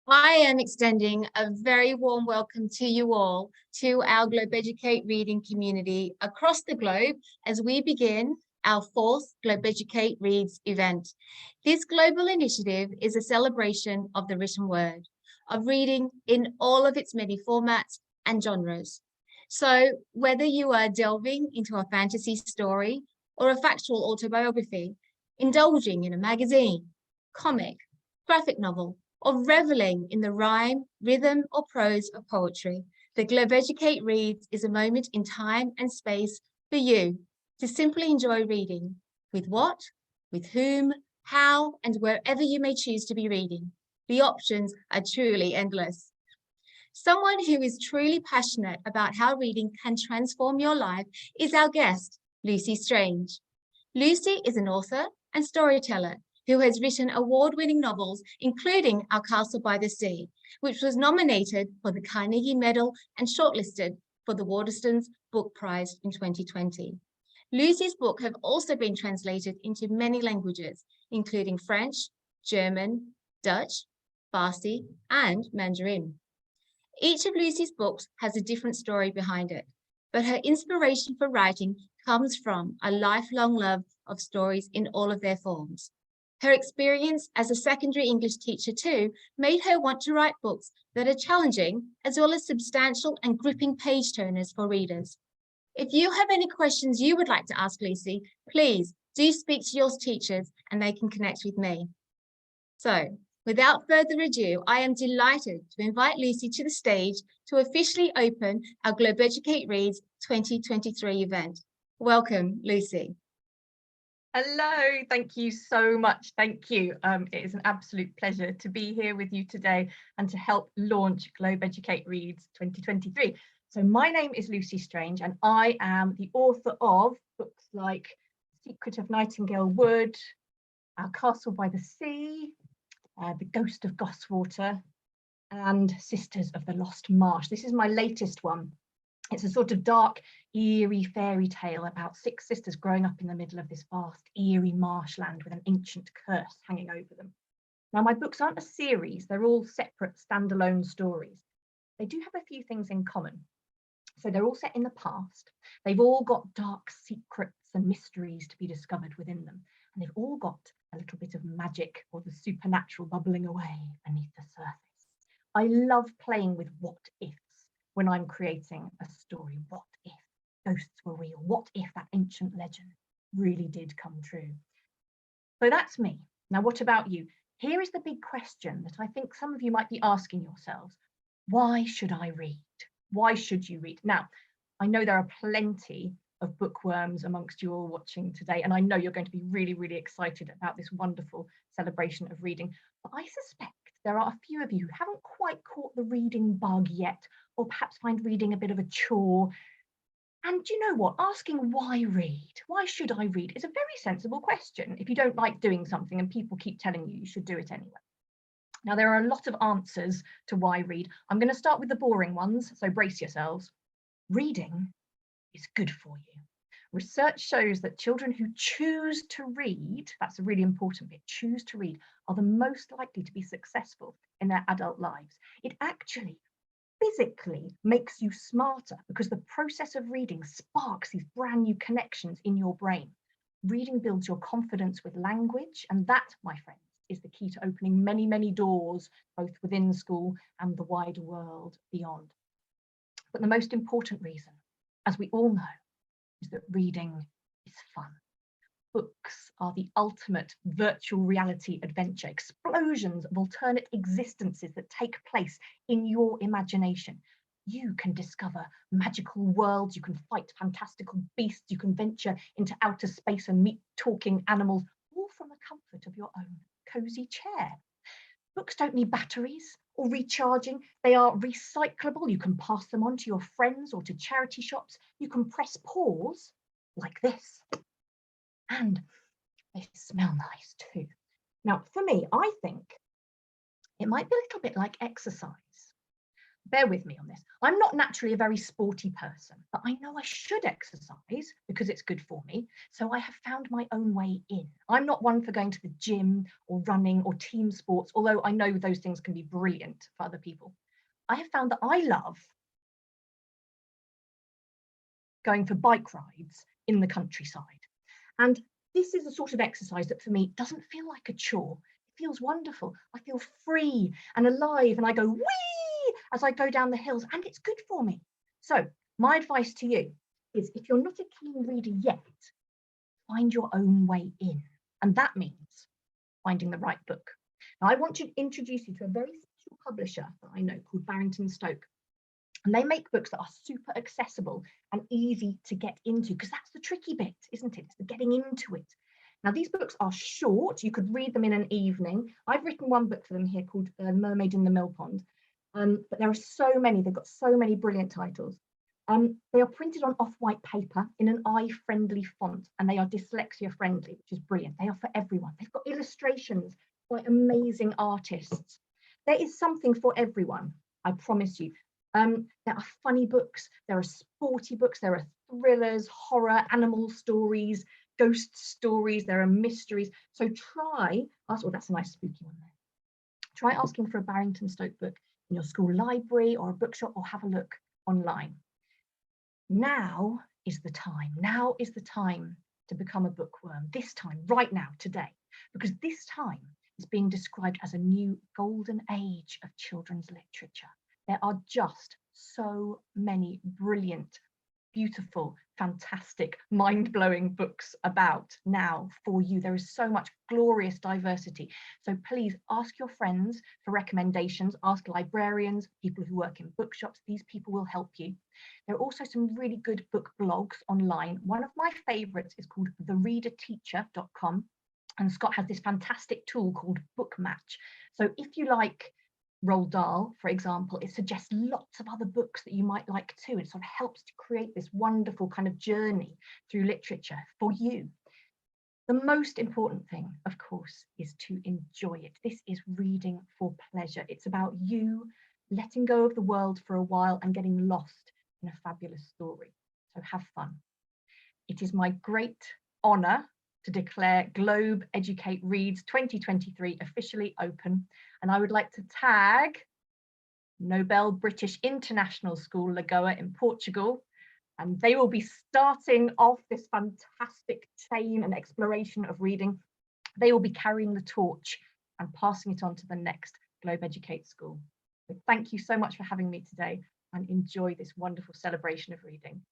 I am extending a very warm welcome to you all to our Globeducate reading community across the globe as we begin our fourth Globeducate Reads event. This global initiative is a celebration of the written word, of reading in all of its many formats and genres. So whether you are delving into a fantasy story or a factual autobiography, indulging in a magazine, comic, graphic novel, or reveling in the rhyme, rhythm, or prose of poetry, the Globeducate Reads is a moment in time and space for you to simply enjoy reading with what, with whom, how, and wherever you may choose to be reading. The options are truly endless. Someone who is truly passionate about how reading can transform your life is our guest, Lucy Strange. Lucy is an author and storyteller who has written award-winning novels, including Our Castle by the Sea, which was nominated for the Carnegie Medal and shortlisted for the Waterstones Book Prize in 2020. Lucy's book have also been translated into many languages, including French, German, Dutch, Farsi, and Mandarin. Each of Lucy's books has a different story behind it, but her inspiration for writing comes from a lifelong love of stories in all of their forms. Her experience as a secondary English teacher too made her want to write books that are challenging as well as substantial and gripping page turners for readers. If you have any questions you would like to ask Lucy, please do speak to your teachers and they can connect with me. So, without further ado, I am delighted to invite Lucy to the stage to officially open our Globeducate Reads 2023 event. Welcome, Lucy. Hello, thank you so much. Thank you. It is an absolute pleasure to be here with you today and to help launch Globeducate Reads 2023. So my name is Lucy Strange and I am the author of books like Secret of Nightingale Wood, Our Castle by the Sea, The Ghost of Goswater, and Sisters of the Lost Marsh. This is my latest one. It's a sort of dark, eerie fairy tale about 6 sisters growing up in the middle of this vast, eerie marshland with an ancient curse hanging over them. Now, my books aren't a series, they're all separate, standalone stories. They do have a few things in common. So they're all set in the past. They've all got dark secrets and mysteries to be discovered within them. And they've all got a little bit of magic or the supernatural bubbling away beneath the surface. I love playing with what ifs when I'm creating a story. What if ghosts were real? What if that ancient legend really did come true? So that's me. Now, what about you? Here is the big question that I think some of you might be asking yourselves. Why should I read? Why should you read? Now, I know there are plenty of bookworms amongst you all watching today, and I know you're going to be really, really excited about this wonderful celebration of reading. But I suspect there are a few of you who haven't quite caught the reading bug yet, or perhaps find reading a bit of a chore. And do you know what? Asking why read? Why should I read? Is a very sensible question if you don't like doing something and people keep telling you you should do it anyway. Now, there are a lot of answers to why read. I'm going to start with the boring ones, so brace yourselves. Reading is good for you. Research shows that children who choose to read, that's a really important bit, choose to read, are the most likely to be successful in their adult lives. It actually physically makes you smarter because the process of reading sparks these brand new connections in your brain. Reading builds your confidence with language, and that, my friends, is the key to opening many, many doors, both within school and the wider world beyond. But the most important reason, as we all know, is that reading is fun. Books are the ultimate virtual reality adventure, explosions of alternate existences that take place in your imagination. You can discover magical worlds, you can fight fantastical beasts, you can venture into outer space and meet talking animals, all from the comfort of your own cozy chair. Books don't need batteries or recharging. They are recyclable. You can pass them on to your friends or to charity shops. You can press pause like this. And they smell nice too. Now, for me, I think it might be a little bit like exercise. bear with me on this. I'm not naturally a very sporty person, but I know I should exercise because it's good for me. So I have found my own way in. I'm not one for going to the gym or running or team sports, although I know those things can be brilliant for other people. I have found that I love going for bike rides in the countryside. And this is a sort of exercise that for me doesn't feel like a chore. It feels wonderful. I feel free and alive, and I go whee as I go down the hills, and it's good for me. So my advice to you is, if you're not a keen reader yet, find your own way in. And that means finding the right book. Now, I want to introduce you to a very special publisher that I know called Barrington Stoke. And they make books that are super accessible and easy to get into, because that's the tricky bit, isn't it? It's the getting into it. Now, these books are short. You could read them in an evening. I've written one book for them here called Mermaid in the Mill Pond. But there are so many. They've got so many brilliant titles. They are printed on off-white paper in an eye-friendly font, and they are dyslexia-friendly, which is brilliant. They are for everyone. They've got illustrations by amazing artists. There is something for everyone, I promise you. There are funny books, there are sporty books, there are thrillers, horror, animal stories, ghost stories, there are mysteries. So oh, that's a nice spooky one there. Try asking for a Barrington Stoke book in your school library or a bookshop, or have a look online. Now is the time. Now is the time to become a bookworm. This time, right now, today, because this time is being described as a new golden age of children's literature. There are just so many brilliant, beautiful, fantastic, mind-blowing books about now for you. There is so much glorious diversity. So please ask your friends for recommendations, ask librarians, people who work in bookshops. These people will help you. There are also some really good book blogs online. One of my favorites is called thereaderteacher.com. And Scott has this fantastic tool called Book Match. So if you like Roald Dahl, for example, it suggests lots of other books that you might like too. It sort of helps to create this wonderful kind of journey through literature for you. The most important thing, of course, is to enjoy it. This is reading for pleasure. It's about you letting go of the world for a while and getting lost in a fabulous story. So have fun. It is my great honour to declare Globeducate Reads 2023 officially open. And I would like to tag Nobel British International School Lagoa in Portugal. And they will be starting off this fantastic chain and exploration of reading. They will be carrying the torch and passing it on to the next Globeducate School. So thank you so much for having me today, and enjoy this wonderful celebration of reading.